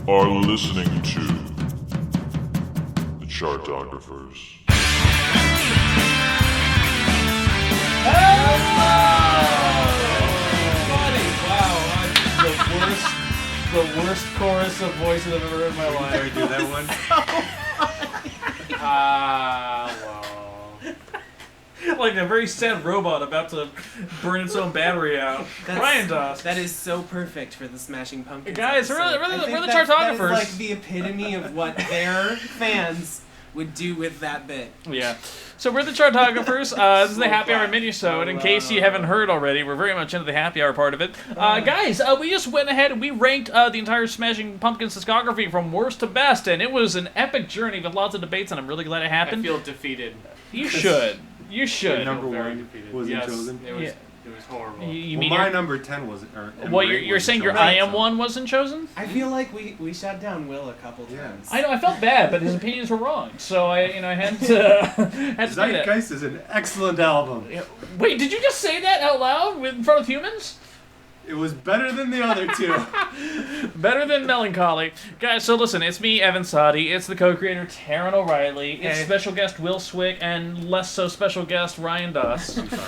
are listening to the Chartographers. The worst chorus of voices I've ever heard in my life. Can we do that one? Like a very sad robot about to burn its own battery out. Ryan does. That is so perfect for the Smashing Pumpkins. Guys, we're the Chartographers. That is like the epitome of what their fans would do with that bit. Yeah. So we're the Chartographers. This is the Happy Hour Minisode. In case you haven't heard already, we're very much into the Happy Hour part of it. Guys, we just went ahead and we ranked the entire Smashing Pumpkins discography from worst to best, and it was an epic journey with lots of debates, and I'm really glad it happened. I feel defeated. You should. You should. Number Very one defeated. wasn't Yes, chosen. It was horrible. You Well, mean my number 10 wasn't. well, you're saying your I Am one wasn't chosen? I feel like we shot down Will a couple times. I know. I felt bad, but his opinions were wrong, so I had to had to do that. Zeitgeist is an excellent album. Wait, did you just say that out loud in front of humans? It was better than the other two. Better than Melancholy. Guys, so listen, it's me, Evan Sadi, it's the co-creator, Taran O'Reilly, it's special guest Will Cwik, and less so special guest Ryan Doss. I'm sorry.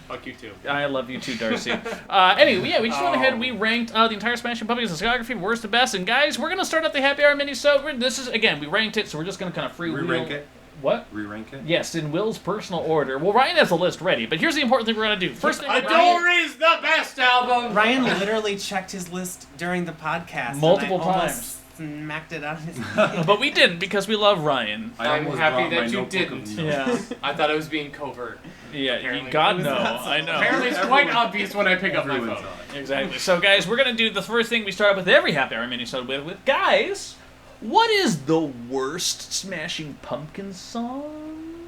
Fuck you too. I love you too, Darcy. Anyway, yeah, we just went ahead and we ranked the entire Smashing Pumpkins discography, worst to best, and guys, we're going to start out the Happy Hour Minisode. This is, again, we ranked it, so we're just going to kind of freewheel. Re-rank it? What? Re-rank it? Yes, in Will's personal order. Well, Ryan has a list ready, but here's the important thing we're going to do. First thing Adoree's the best album! Ryan literally checked his list during the podcast. Multiple and I almost times. smacked it out of his But we didn't, because we love Ryan. I'm happy that you notebook didn't. of Yeah. I thought it was being covert. Yeah, Apparently. God It was no, not so I know. Apparently it's Everyone- quite obvious when I pick up my Everyone phone. saw it. Exactly. So, guys, we're going to do the first thing we start with every Happy Hour Minisode with. Guys, what is the worst Smashing Pumpkins song?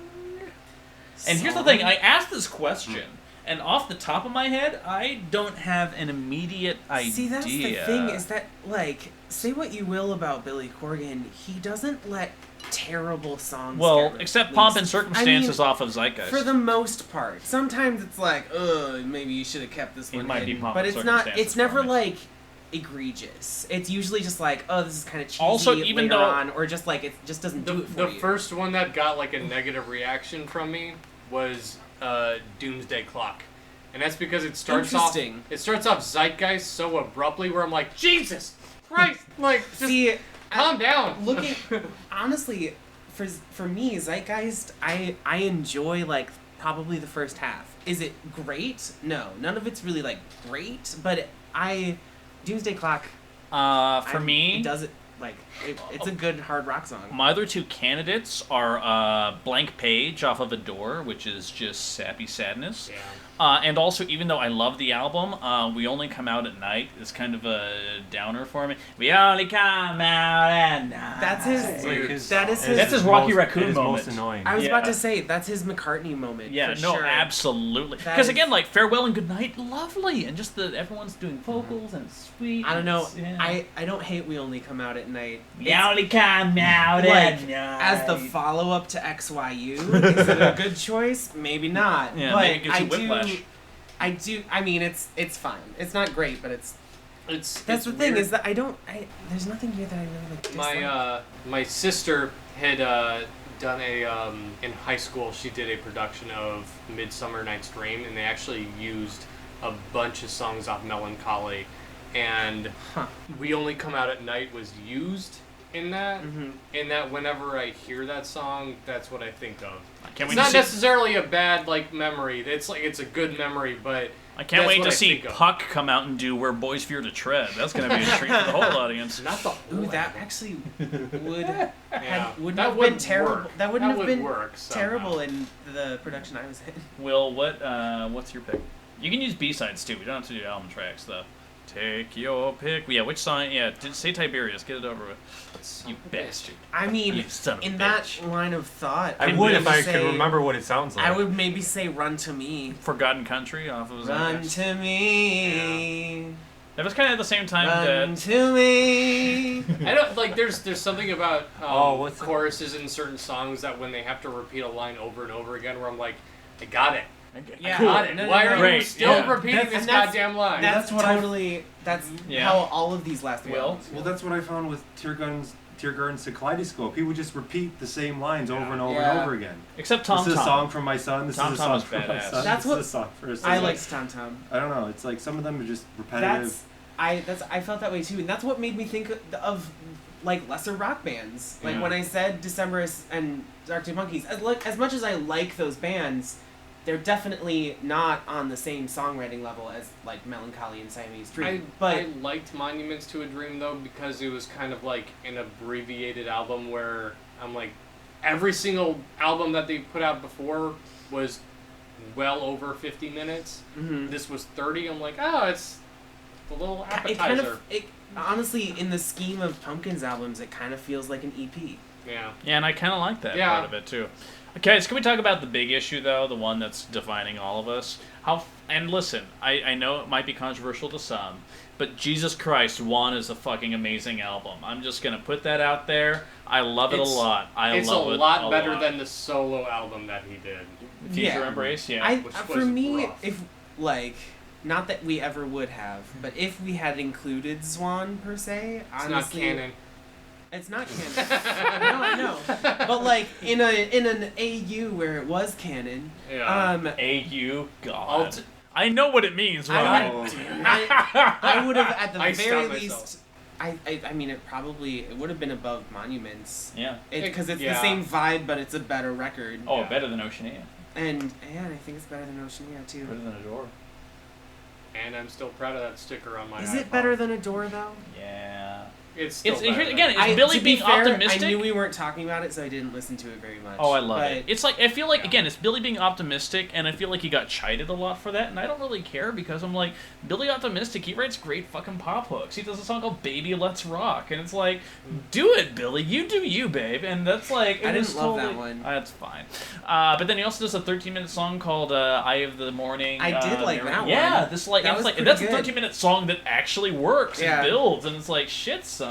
And here's the thing, I asked this question, and off the top of my head, I don't have an immediate idea. See, that's the thing, is that, like, say what you will about Billy Corgan, he doesn't let terrible songs Well, get except released. Pomp and Circumstances I mean, off of Zeitgeist. for the most part. Sometimes it's like, maybe you should have kept this It one might be hidden. Pomp But and it's not, Circumstances it's never, for me. like, egregious. It's usually just like, this is kind of cheesy Also, even later though- on, or just like, it just doesn't do it for The you. first one that got like a negative reaction from me was Doomsday Clock. And that's because it starts off Zeitgeist so abruptly where I'm like, Jesus Christ! Like, just See, calm down. looking honestly, for me, Zeitgeist, I enjoy like probably the first half. Is it great? No, none of it's really like great. But Doomsday Clock. For me, it does it like it's a good hard rock song. my other two candidates are Blank Page off of Adore, which is just sappy sadness. Yeah. And also, even though I love the album, We Only Come Out at Night is kind of a downer for me. We only come out at night. That's his. That's his Rocky Raccoon it is moment. most annoying. I was Yeah. about to say that's his McCartney moment. Yeah, for no, sure. absolutely. That Because is- again, like Farewell and Goodnight, lovely, and just everyone's doing vocals and it's sweet. I don't know. Yeah. I don't hate We Only Come Out at Night. We only come out Like, at night. as the follow-up to XYU, is it a good choice? Maybe not. Yeah, but maybe it gives you whiplash. I mean, it's fine. It's not great, but It's that's the thing weird. is that there's nothing here that I really like. dislike. My sister had done in high school. She did a production of Midsummer Night's Dream, and they actually used a bunch of songs off Melancholy, and We Only Come Out at Night was used in that. Mhm. In that, whenever I hear that song, that's what I think of. Can't It's wait not to see, necessarily a bad memory. It's a good memory, but I can't that's wait what to I see think of. Puck come out and do Where Boys Fear to Tread. That's going to be a treat for the whole audience. not the Ooh, that actually would Yeah. wouldn't That have would been terrible. work. That wouldn't That have would been work somehow. terrible in the production I was in. Will, what's your pick? You can use B-sides too. We don't have to do album tracks though. Take your pick. Yeah, which song? Yeah, say Tiberius. Get it over with. You bastard. I mean, You son of a in bitch. that line of thought, I would if I say- could remember what it sounds like. I would maybe say "Run to Me." Forgotten Country off of Run Zeitgeist. to me. That was kind of at the same time Run that. to me. I don't like. There's something about what's that? choruses in certain songs that when they have to repeat a line over and over again, where I'm like, I got it. Yeah. Cool. Got it. No, no, Why no, are you Great, still yeah. repeating That's- this and that's- goddamn line? That's what I- totally. That's Yeah. how all of these last Will? albums. Well, that's what I found with Tear Guns to Kaleidoscope. He would just repeat the same lines over and over Yeah. and over again. Except Tom This is a Tom. song for my son. This Tom is a Tom song is for my badass. son. That's this what is a song for his I son. liked Tom Tom. I don't know. It's like some of them are just repetitive. I felt that way too, and that's what made me think of like lesser rock bands. Like Yeah. when I said Decemberists and Arctic Monkeys, as much as I like those bands, they're definitely not on the same songwriting level as like Melancholy and Siamese Dream. I liked Monuments to a Dream though because it was kind of like an abbreviated album where I'm like every single album that they put out before was well over 50 minutes. Mhm. This was 30. I'm like, oh, it's the little appetizer. It kind of honestly, in the scheme of Pumpkins albums, it kind of feels like an E EP. Yeah. Yeah, and I kind of like that Yeah. part of it too. Okay, so can we talk about the big issue though, the one that's defining all of us? And listen, I know it might be controversial to some, but Jesus Christ, Zwan is a fucking amazing album. I'm just gonna put that out there. I love it a lot. It's love a it lot a better lot. than the solo album that he did. Future Yeah. Embrace. Yeah. I which for was me, rough. if like. Not that we ever would have, but if we had included Zwan per se, It's honestly, not canon. It's not canon. No, I know. But like in an AU where it was canon, Yeah. AU, God. Alt- I know what it means, I right? would, I would have at the I very stopped least. I mean, it would have been above Monuments. Yeah. Because it's Yeah. the same vibe, but it's a better record. Oh, Yeah. better than Oceania. And I think it's better than Oceania too. Better than Adore. And I'm still proud of that sticker on my Is iPod. it better than Adore though? Yeah. It's still It's better here's, than- again. Is Billy to be being fair, optimistic? I knew we weren't talking about it, so I didn't listen to it very much. Oh, I love But- it. It's like, I feel like, Yeah. again, it's Billy being optimistic, and I feel like he got chided a lot for that, and I don't really care, because I'm like, Billy optimistic, he writes great fucking pop hooks. He does a song called Baby Let's Rock, and it's like, do it, Billy, you do you, babe, and that's like, I it was didn't love that totally- one. That's fine. But then he also does a 13-minute song called Eye of the Morning. I did like that one. Yeah, this like, That it's was like pretty that's a good. 13-minute song that actually works Yeah. and builds, and it's like, shit, son.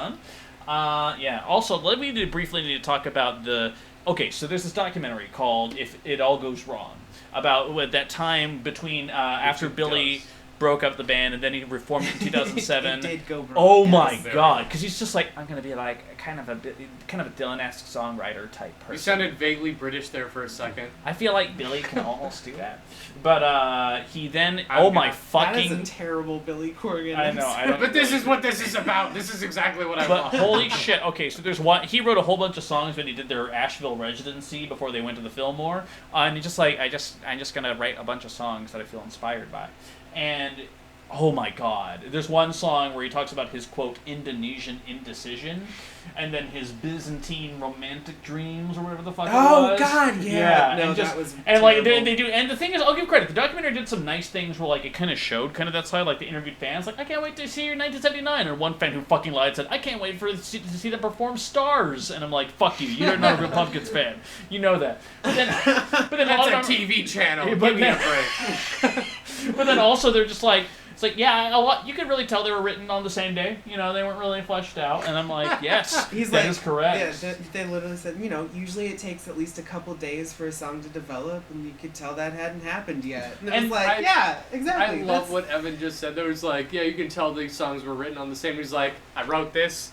Yeah. Also, briefly need to talk about the. Okay, so there's this documentary called "If It All Goes Wrong" about that time between after it Billy does. broke up the band and then he reformed it in 2007. It did go wrong. Oh my Yes. god! Because he's just like, I'm gonna be like kind of a Dylan-esque songwriter type person. You sounded vaguely British there for a second. I feel like Billy can almost do that. But he then, I'm oh my gonna- That is fucking. a terrible Billy Corgan. I know. I don't. But this is what this is about. This is exactly what I But want. holy shit! Okay, so there's one. He wrote a whole bunch of songs when he did their Asheville residency before they went to the Fillmore, and he's just like, I'm just gonna write a bunch of songs that I feel inspired by, and oh my god, there's one song where he talks about his quote Indonesian indecision, and then his Byzantine romantic dreams or whatever the fuck. Oh it was. God, yeah. No, and that was and like terrible. they do, and the thing is, I'll give credit. The documentary did some nice things where like it kind of showed kind of that side. Like they interviewed fans, like I can't wait to see your 1979. Or one fan who fucking lied said, I can't wait to see them perform Stars. And I'm like, fuck you, you're not a real Pumpkins fan. You know that. But then a lot That's of a TV channel. Yeah, Give but me a then- break. But then also they're just like. It's like, yeah, a lot. You could really tell they were written on the same day. You know, they weren't really fleshed out. And I'm like, yes, He's that like, is correct. Yeah, they literally said, usually it takes at least a couple days for a song to develop, and you could tell that hadn't happened yet. And it And was like, yeah, exactly. I love what Evan just said. There was like, yeah, you can tell these songs were written on the same. He's like, I wrote this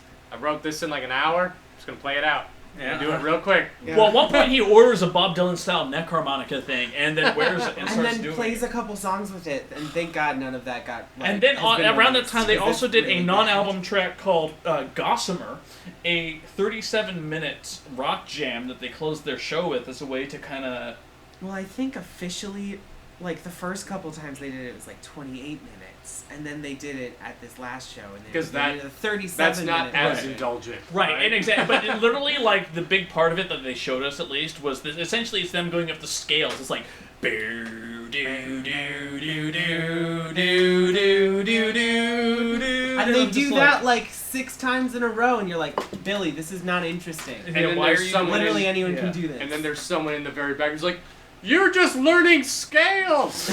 in like an hour. I'm just gonna play it out. Yeah. Do it real quick. Yeah. Well, at one point he orders a Bob Dylan style neck harmonica thing, and then wears it and and starts then doing plays it. a couple songs with it, and thank God none of that got. Like, And then has been around that released, time, they 'cause also it's did really a bad. non-album track called Gossamer, a 37-minute rock jam that they closed their show with as a way to kind of. Well, I think officially, like the first couple times they did it was like 28 minutes, and then they did it at this last show, and Because they did a 37. That's not minute as version. indulgent. Right, and exactly, but it literally, like, the big part of it that they showed us, at least, was that essentially it's them going up the scales. It's like, boo, do, do, do, do, do, do, do, do, And they I'm do just that like 6 times in a row, and you're like, Billy, this is not interesting. And then why there's are you someone Literally in- anyone yeah. can do this. And then there's someone in the very back who's like, you're just learning scales.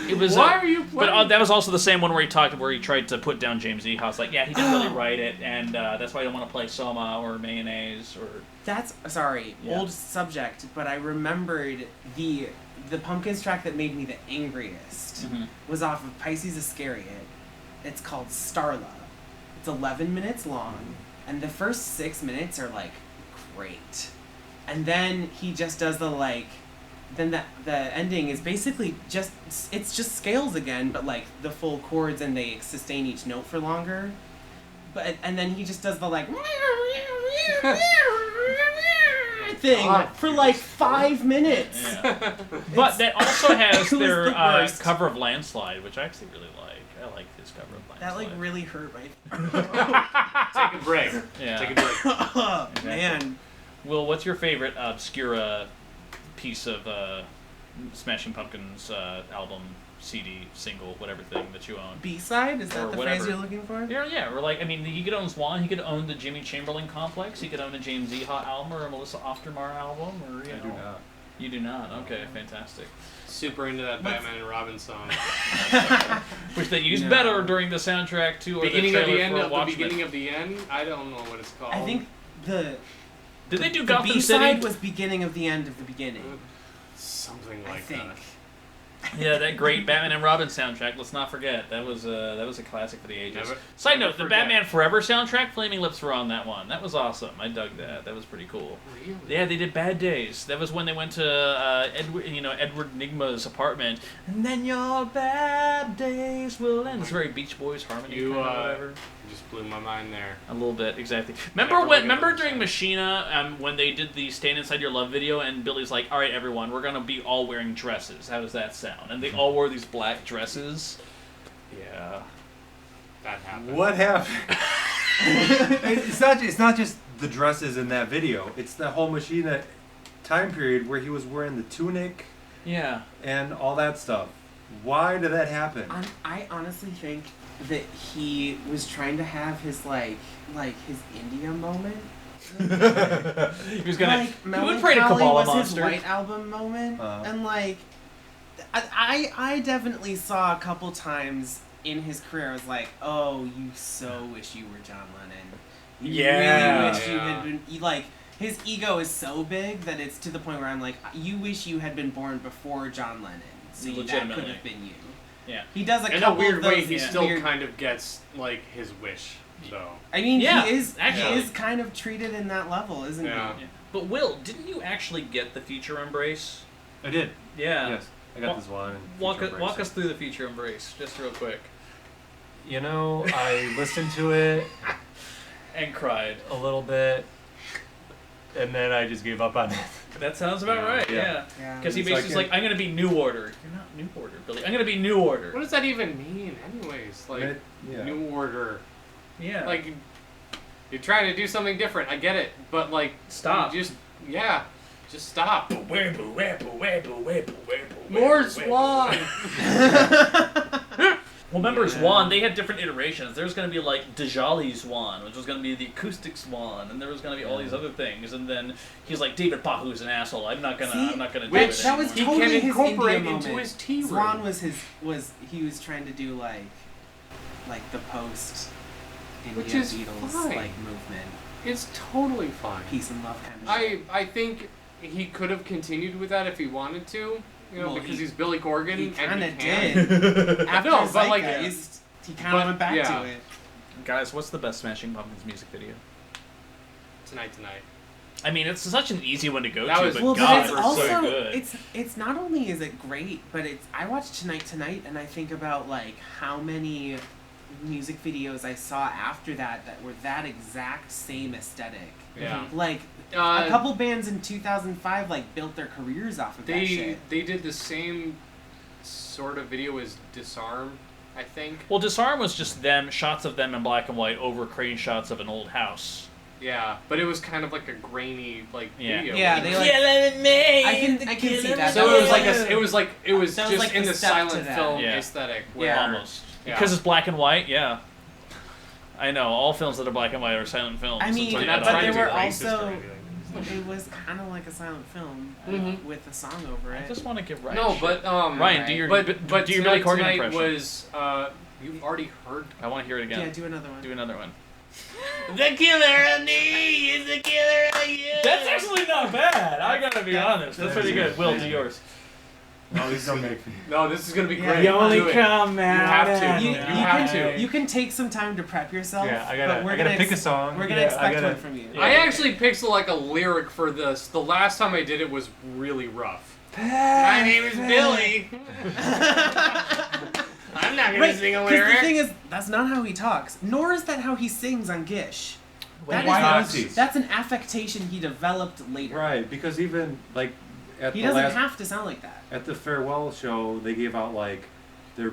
It was. Why are you But playing? that was also the same one where he tried to put down James Ehouse. Like, yeah, he didn't really write it, and that's why I don't want to play Soma or Mayonnaise or. That's sorry, Yeah. old subject, but I remembered the the Pumpkins track that made me the angriest was off of Pisces Iscariot. It's called Starla. It's 11 minutes long, and the first 6 minutes are like great, and then he just does the like. Then the ending is basically just scales again, but like the full chords, and they sustain each note for longer. And then he just does the like thing for like 5 minutes. Yeah. But that also has their the worst. cover of Landslide, which I actually really like. I like his cover of Landslide. That like really hurt my. Take a break. Yeah. Take a break. Oh, Exactly. man. Will, what's your favorite obscura piece of Smashing Pumpkins album, CD, single, whatever thing that you own? B-side? Is Or that the whatever. phrase you're looking for? Yeah, or like, I mean, he could own Zwan, he could own the Jimmy Chamberlain Complex, he could own a James Iha album or a Melissa Oftermar album, or, you know. I do not. You do not? Okay, fantastic. Super into that Batman and Robin song. Which they used No. better during the soundtrack, too, or Beginning the of the trailer end for of the Watchmen. beginning of the end. I don't know what it's called. I think the Did they do the Gotham B-side City? was beginning of the end of the beginning. Something I like think. that. Yeah, that great Batman and Robin soundtrack. Let's not forget that was a classic for the ages. Never- Side never note: the forget. Batman Forever soundtrack, Flaming Lips were on that one. That was awesome. I dug that. That was pretty cool. Really? Yeah, they did Bad Days. That was when they went to Edward Nigma's apartment. And then your bad days will end. It's very Beach Boys harmony. You, kind of whatever. You just blew my mind there. A little bit, exactly. Never Remember forget during that. Machina, when they did the Stand Inside Your Love video, and Billy's like, "All right, everyone, we're gonna be all wearing dresses. How does that sound?" And they all wore these black dresses. Yeah. That happened. What happened? It's not just the dresses in that video. It's the whole Machina time period where he was wearing the tunic Yeah. and all that stuff. Why did that happen? I honestly think that he was trying to have his like his India moment. He was gonna. Like He would pray to Melancholy Kabbalah was Monster. his White Album moment, Uh-huh. and like I definitely saw a couple times in his career. I was like, oh, you so wish you were John Lennon. You Yeah. really wish you Yeah. had been. Like his ego is so big that it's to the point where I'm like, you wish you had been born before John Lennon, so that could Legitimately. have been you. Yeah. He does a In a couple weird of way, those he still weird- kind of gets like his wish. So I mean, Yeah, he is actually. kind of treated in that level, isn't Yeah. he? Yeah. But Will, didn't you actually get the Future Embrace? I did. Yeah. Yes. I got this one. and Walk Future us Embrace. through the Future Embrace, just real quick. You know, I listened to it And cried. a little bit, and then I just gave up on it. That sounds about Yeah. right. Yeah. Yeah. Yeah. Because he It's basically like like, I'm gonna be New Order. You're not New Order, Billy. I'm gonna be New Order. what does that even mean, anyways? Like Yeah. New Order. Yeah. Like you're trying to do something different. I get it, but like Stop. Just stop. More More Zwan. Well, remember Yeah. Zwan? They had different iterations. There was going to be like Djali Zwan, which was going to be the acoustic Zwan, and there was going to be all these other things. And then he's like, David Pahu's an asshole. I'm not gonna do it Which that was anymore." he totally can his incorporate India into moment. his tea room. Zwan he was trying to do like the post India Which is Beatles fine. like movement, It's totally fine. peace and love kind of shit. I think he could have continued with that if he wanted to. You know, Well, because he- he's Billy Corgan He and kind he of can. did. After No, but, like, Zeitgeist, he kind but, of went back yeah. to it. Guys, what's the best Smashing Pumpkins music video? Tonight. I mean, it's such an easy one to go That to, was- but Well, God, but it's it's also so good. it's not only is it great, but I watched Tonight, and I think about like how many music videos I saw after that were that exact same aesthetic. Yeah. Like a couple bands in 2005 like built their careers off of that They shit. they did the same sort of video as Disarm, I think. Well, Disarm was just shots of them in black and white over crane shots of an old house. Yeah, but it was kind of like a grainy Yeah. video. Yeah, they like I can see that. So That it was like it was That was just like in the the step to silent that. film Yeah. aesthetic. Yeah. Where, Almost. Yeah. Because it's black and white, yeah. I know, all films that are black and white are silent films. I mean, It's like, not but trying they to were be racist or also anything. it was kind of like a silent film Mhm. with a song over I it. just want to get right. No, shit. but Ryan, do your but do your Billy Corgan Tonight impression. was you've already heard. I want to hear it again. Yeah, do another one. Do another one. The killer of me is the killer of you. That's actually not bad. I gotta be honest. That's pretty good. Will, do yours. No, please don't make me. No, this is gonna be Yeah, great. you only Do it. come You have to. You, You you have can, to. You can take some time to prep yourself. Yeah, I but we're gotta gonna pick a song. We're gonna Yeah, expect I gotta- one from you. Yeah. I actually picked like a lyric for this. The last time I did it was really rough. My name is Billy. I'm not gonna Right, sing a 'cause the lyric. thing is, that's not how he talks. Nor is that how he sings on Gish. That Why is- does he? That's an affectation he developed later. Right, because even like at He the doesn't last have to sound like that. at the farewell show, they gave out like their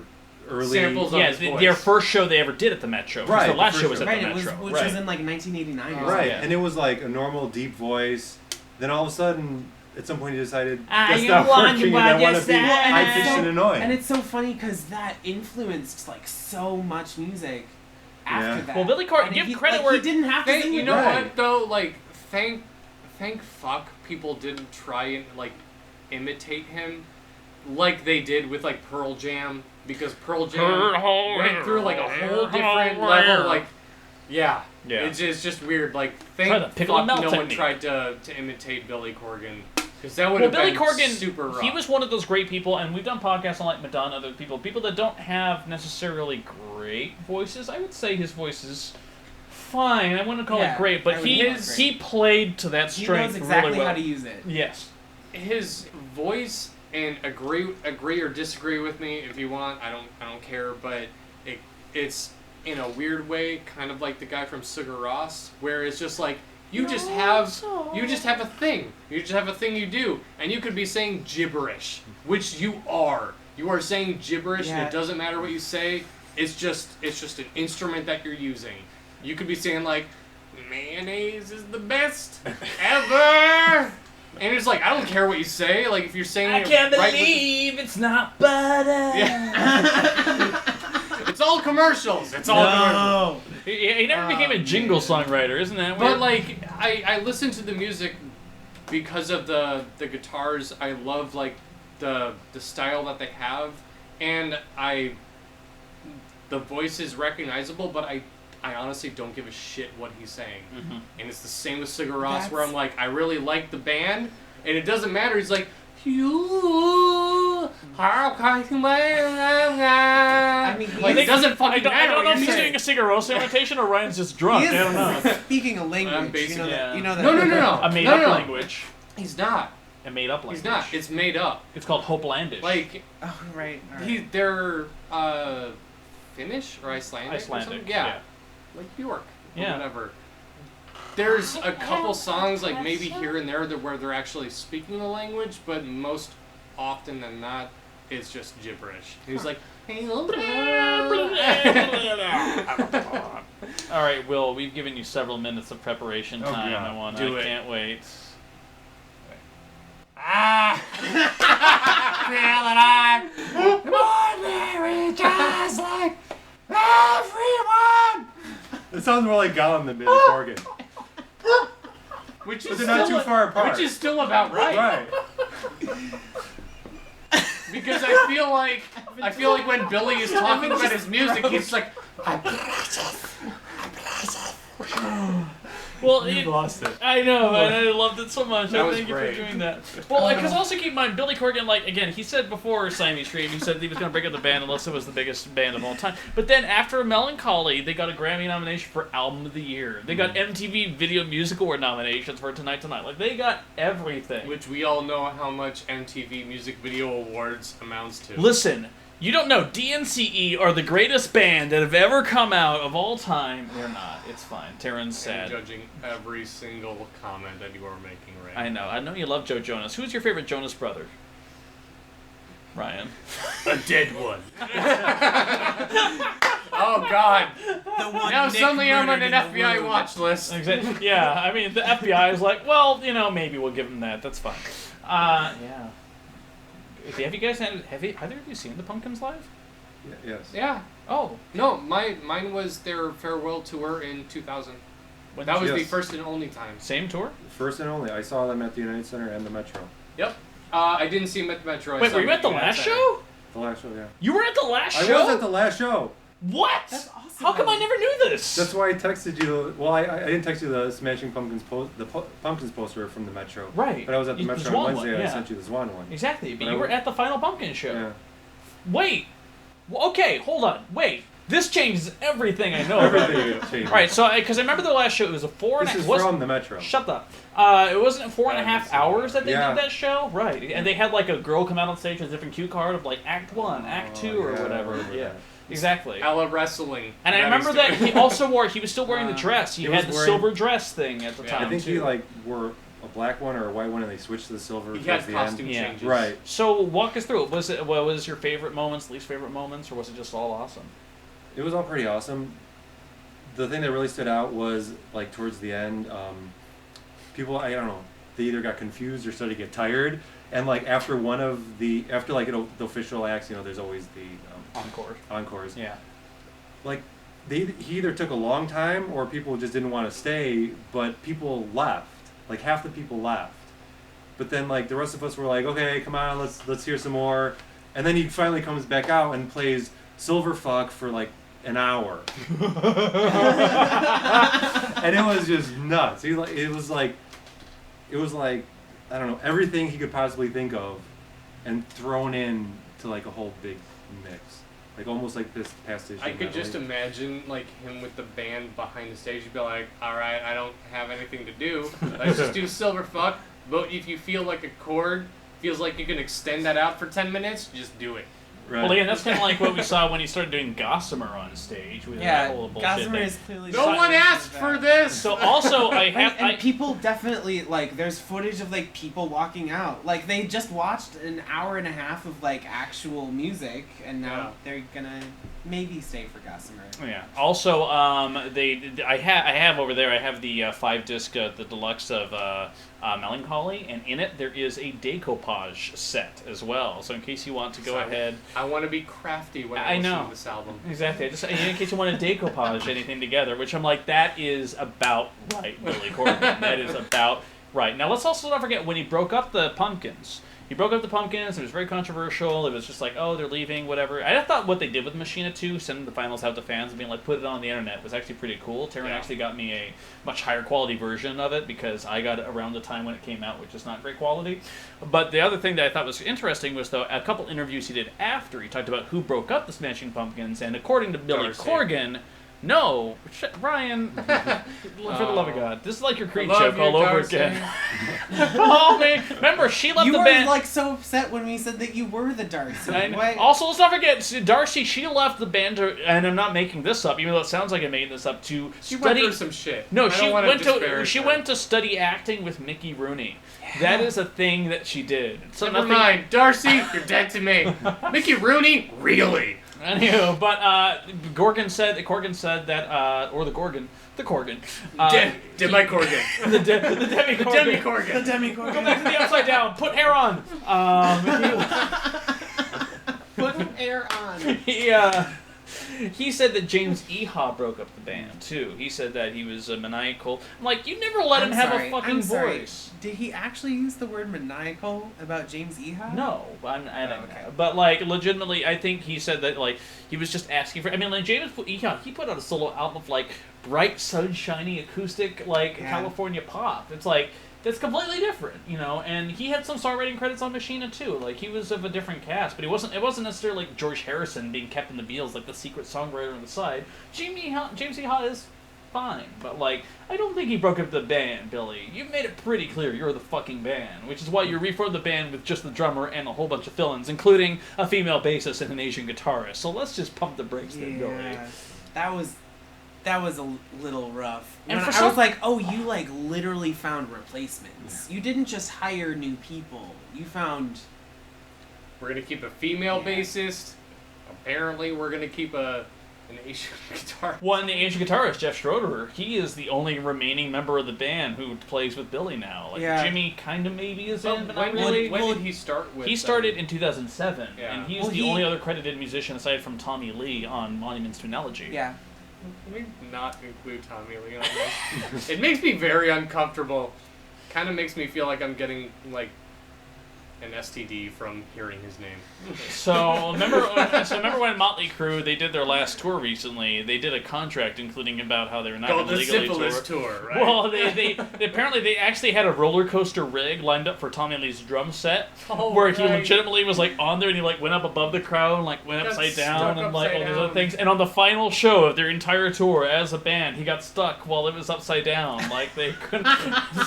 early Samples of Yeah, his voice. their first show they ever did at the Metro. 'cause Right, the last the show first was at Right, the it was, Metro. which right. was in like 1989 or right, something. Yeah. and it was like a normal deep voice. Then all of a sudden, at some point, he decided I that's am not wondering working, what and I you want to be said. high pitched and annoying. And it's so funny because that influenced like so much music after Yeah. that. Well, Billy Corgan, And give he, credit like, where he didn't have to Thank, sing you it. know Right. what though? Like, thank fuck people didn't try and like imitate him like they did with like Pearl Jam, because Pearl Jam went through like a whole different level. Like, yeah, Yeah. it's just weird. Like, Try thank the pickle and fuck melt no one technique. tried to imitate Billy Corgan, because that would Well, have Billy been Corgan, super rough. he was one of those great people, and we've done podcasts on like Madonna, other people that don't have necessarily great voices. I would say his voice is fine. I wouldn't call Yeah, it great, I but would he call it great. he played to that He strength knows exactly really well. how to use it. Yes. His voice, and agree or disagree with me if you want. I don't care, but it's in a weird way kind of like the guy from Sugar Ross, where it's just like you just have a thing. You just have a thing you do, and you could be saying gibberish, which you are. You are saying gibberish, and Yeah. it doesn't matter what you say. It's just an instrument that you're using. You could be saying like, mayonnaise is the best ever. And it's like, I don't care what you say. Like, if you're saying I it can't right with- believe it's not butter. Yeah. It's all commercials. It's all commercials. He never became a jingle songwriter, isn't that But weird? like, I listen to the music because of the guitars. I love like the style that they have, and the voice is recognizable, but I honestly don't give a shit what he's saying. Mhm. And it's the same with Sugar Ross, where That's- I'm like, I really like the band, and it doesn't matter. He's like, you how can I mean, like, it doesn't fucking I matter don't know what if you're he's saying. doing a Sigur Rós imitation or Ryan's just drunk. He I don't know. is speaking a language. basically- you know that. You know that. No. A made-up No. language. He's not. A made-up language. He's not. It's made up. It's called Hopelandish. Like, Oh, right. All right. they're Finnish or Icelandic. Or Icelandic. something? Yeah. Like Bjork. Or Yeah. whatever. There's a couple songs, like maybe here and there, where they're actually speaking the language, but most often than not, it's just gibberish. He's like, All right, Will, we've given you several minutes of preparation Oh, time. God. Do I it. can't wait. It sounds more like Gollum than Billy Corgan. which But is they're not still too far apart. Which is still about right. Right. Because I feel like when Billy is talking about his music, he's like, Well, You lost it. I know, and I loved it so much. That was Thank you great. for doing that. Well, because also keep in mind, Billy Corgan, like, again, he said before Siamese Dream, he said he was going to break up the band unless it was the biggest band of all time. But then after Melancholy, they got a Grammy nomination for Album of the Year. They got MTV Video Music Award nominations for Tonight Tonight. Like, they got everything. which we all know how much MTV Music Video Awards amounts to. Listen, you don't know. DNCE are the greatest band that have ever come out of all time. They're not. It's fine. Taran's And sad. judging every single comment that you are making right I know. I know you love Joe Jonas. Who's your favorite Jonas brother? Ryan. A dead one. Oh God! The one Now Nick suddenly I'm on murdered an in the FBI womb. watch list. Exactly. Yeah, I mean, the FBI is like, well, you know, maybe we'll give him that. That's fine. Yeah. Have you guys have either of you seen the Pumpkins live? Yes. Yeah. Oh, No, mine was their farewell tour in 2000. That was the Yes. first and only time. same tour? First and only. I saw them at the United Center and the Metro. Yep. I didn't see him at the Metro. I Wait, saw were him you at the United last Center. show? The last show, yeah. You were at the last I show? was at the last show. What? That's awesome. How come I never knew this? That's why I texted you. Well, I didn't text you the Smashing Pumpkins Pumpkins poster from the Metro. Right. But I was at the The Metro Zwan on one, Wednesday. yeah. I sent you the Zwan one. Exactly, but But you I were w- at the Final Pumpkin show. Yeah. Wait. Okay, hold on. Wait. This changes everything I know. Everything changed. All right, so because I remember the last show, it was a four and This a is wasn't- from the Metro. Shut up. It wasn't 4.5 hours that they Yeah. did that show, right? And they had like a girl come out on stage with a different cue card of like Act 1, Act 2, or yeah, I whatever. remember Yeah, that. exactly. Ella wrestling. And I remember that he also he was still wearing the dress. He He had was the wearing- silver dress thing at the Yeah. time I think too. he like wore a black one or a white one, and they switched to the silver. He towards had the costume end. Yeah. changes. Right. So walk us through it. What was your favorite moments, least favorite moments, or was it just all awesome? It was all pretty awesome. The thing that really stood out was like towards the end, people, I don't know, they either got confused or started to get tired, and like after the official acts, there's always the Encore. encores. Yeah. Like he either took a long time or people just didn't want to stay, but people left. Like half the people left. But then like the rest of us were like, okay, come on, let's hear some more. And then he finally comes back out and plays Silverfuck for like an hour. And it was just nuts. It was like I don't know, everything he could possibly think of and thrown in to like a whole big mix. Like almost like this past issue. I could just medley. imagine like him with the band behind the stage. He'd be like, "All right, I don't have anything to do. Let's just do Silverfuck. But if you feel like a chord feels like you can extend that out for 10 minutes, just do it." Right. Well, again, that's kind of like what we saw when he started doing Gossamer on stage with that Yeah, whole bullshit Gossamer thing. is clearly. No one asked for this. So also, I have And people definitely like. There's footage of like people walking out. Like they just watched an hour and a half of like actual music, and now Yeah. they're gonna maybe stay for Gossamer. Yeah. Also, I have over there. I have the 5-disc, the deluxe of Melancholy, and in it there is a decoupage set as well. So in case you want to go ahead, I want to be crafty when I I listen know. to this album. exactly. In case you want to decoupage anything together, which I'm like, that is about right, Billy Corgan. That is about right. Now let's also not forget when he broke up the Pumpkins. He broke up the Pumpkins. It was very controversial. It was just like, oh, they're leaving, whatever. I thought what they did with Machina 2, sending the finals out to fans and being like, put it on the internet, was actually pretty cool. Taran actually got me a much higher quality version of it because I got it around the time when it came out, which is not great quality. But the other thing that I thought was interesting was, though, a couple interviews he did after, he talked about who broke up the Smashing Pumpkins, and according to Billy Darcy. Corgan, no, Ryan, for the love of God, this is like your Creed love joke you, all over Darcy. again. Oh man, remember she left You the were band. like so upset when we said that you were the Darcy. And Why- also, let's not forget, Darcy, she left the band to, and I'm not making this up, even though it sounds like I made this up, to She study. went through some shit. No, I she don't wanna went to disparage her. went to study acting with Mickey Rooney. That is a thing that she did. So Never nothing, mind, Darcy, you're dead to me. Mickey Rooney, really? Anywho, but Corgan said that, or the Corgan, Demi Corgan. the Demi The Corgan. Demi Corgan. Demi Go back to the upside down. Put hair on. Put hair on. He said that James Eha broke up the band too. He said that he was maniacal. I'm like, you never let him have a fucking voice. Did he actually use the word maniacal about James Eha? No, I don't okay. know. But like, legitimately, I think he said that like he was just asking for. I mean, like James Eha, he put out a solo album of like bright, sunshiny, acoustic, like California pop. It's like. That's completely different, and he had some songwriting credits on Machina too. Like he was of a different cast, but it wasn't necessarily like George Harrison being kept in the Beatles, like the secret songwriter on the side. James Eha is fine, but like I don't think he broke up the band, Billy. You made it pretty clear you're the fucking band, which is why you reformed the band with just the drummer and a whole bunch of fill-ins, including a female bassist and an Asian guitarist. So let's just pump the brakes there, Billy. That was a little rough. And When for I some- was like, oh, you like literally found replacements. You didn't just hire new people. You found. We're gonna keep a female Yeah. bassist. Apparently, we're gonna keep an Asian guitar. One, the Asian guitarist, Jeff Schroeder, he is the only remaining member of the band who plays with Billy now. Like Yeah. Jimmy kind of maybe is in, but not When, really. when did he start with? He started in 2007, Yeah. and he's Well, the he- only other credited musician aside from Tommy Lee on Monuments to Analogy. Yeah. Can we not include Tommy Lee on this? It makes me very uncomfortable. Kind of makes me feel like I'm getting like an STD from hearing his name. So remember when Motley Crue, they did their last tour recently. They did a contract including about how they were not Called going to the legally Syphilis tour. Tour, right? Well, they apparently they actually had a roller coaster rig lined up for Tommy Lee's drum set, where he legitimately was like on there and he like went up above the crowd and like went Got upside stuck down and like all upside these other down. things. And on the final show of their entire tour as a band, he got stuck while it was upside down. Like they couldn't,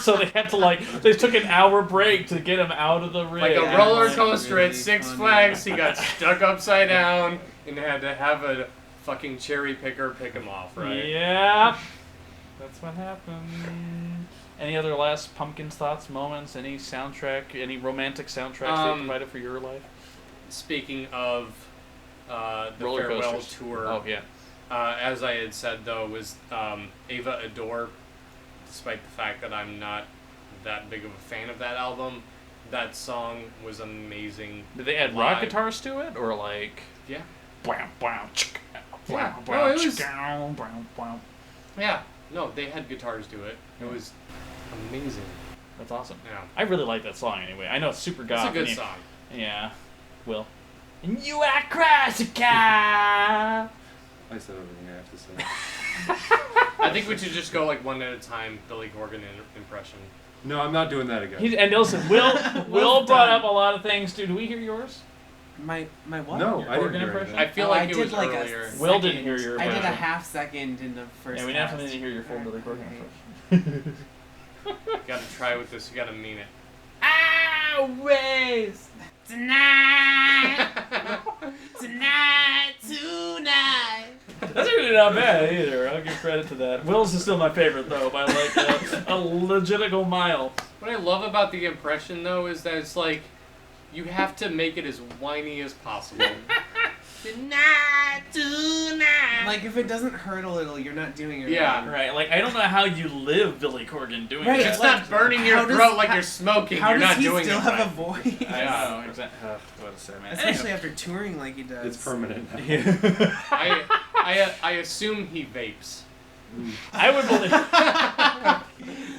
so they had to they took an hour break to get him out of the rig. Like a Yeah, roller that's coaster really at Six funny. Flags, he got stuck upside down and had to have a fucking cherry picker pick him off, right? Yeah, that's what happened. Any other last Pumpkins thoughts, moments, any soundtrack, any romantic soundtracks they provided for your life? Speaking of the Roller farewell coasters. tour, Oh yeah. as I had said though, was Ava Adore, despite the fact that I'm not that big of a fan of that album, that song was amazing. Did they add rock live. guitars to it, or like? Yeah. Blam, blam, chick, blam, Yeah. blam, No, it was- chick, blam, blam. Yeah. No, they had guitars do it. It was amazing. That's awesome. Yeah. I really like that song anyway. I know it's super goth. It's a good and you- song. Yeah. Will. And you are Corsica. I said everything I have to say. I think we should just go like one at a time, Billy Corgan impression. No, I'm not doing that again. And listen, Will brought done. up a lot of things. Dude, do we hear yours? My what? No, Your I didn't Corgan hear impression? I feel Oh, like I it did was like a earlier. Will didn't hear your I did a impression. half second in the first. Yeah, we cast. definitely need to hear your full Billy Corgan Alright. impression. You gotta try with this, you gotta mean it. Always tonight, tonight. That's really not bad either. I'll give credit to that. Will's is still my favorite though, by like a legitimate mile. What I love about the impression though is that it's like, you have to make it as whiny as possible. Tonight, tonight. Like if it doesn't hurt a little, you're not doing it. Yeah. right. Right, like I don't know how you live Billy Corgan doing Right, that. It's not burning your how does- throat like how- you're smoking, How you're does not he doing still it have right. a voice? I know, exactly. What to say, man. Especially after touring like he does. It's permanent. I assume he vapes. I would believe.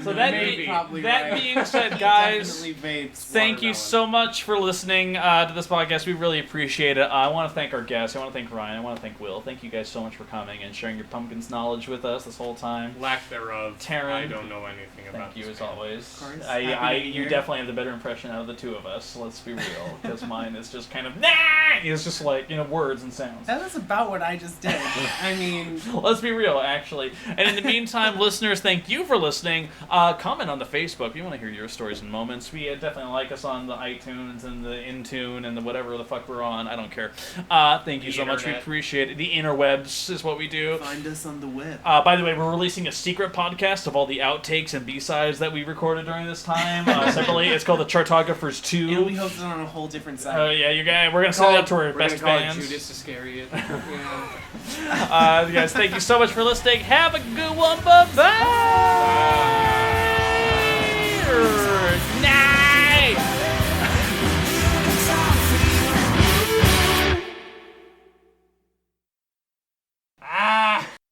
So Maybe. Probably that right. being said, He guys, definitely vapes. thank you Watermelon. so much for listening to this podcast. We really appreciate it. I want to thank our guests. I want to thank Ryan. I want to thank Will. Thank you guys so much for coming and sharing your Pumpkins knowledge with us this whole time. Lack thereof. Taran. I don't know anything about Thank you this as band. always. Of course. I, Happy New you Year. definitely have the better impression out of the two of us. Let's be real, because mine is just kind of nah. It's just like words and sounds. That was about what I just did. I mean, Let's be real, actually. And in the meantime, listeners, thank you for listening. Comment on the Facebook. We want to hear your stories and moments. We definitely like us on the iTunes and the Intune and the whatever the fuck we're on. I don't care. Thank you The so much. We internet. appreciate it. The interwebs is what we do. find us on the web. By the way, we're releasing a secret podcast of all the outtakes and B-sides that we recorded during this time separately. It's called The Chartographers 2. It'll be hosted on a whole different site. Yeah, you guys, we're going to send it out to our We're best gonna call it fans. Judas Iscariot. You guys, thank you so much for listening. Have a good one. Bye-bye.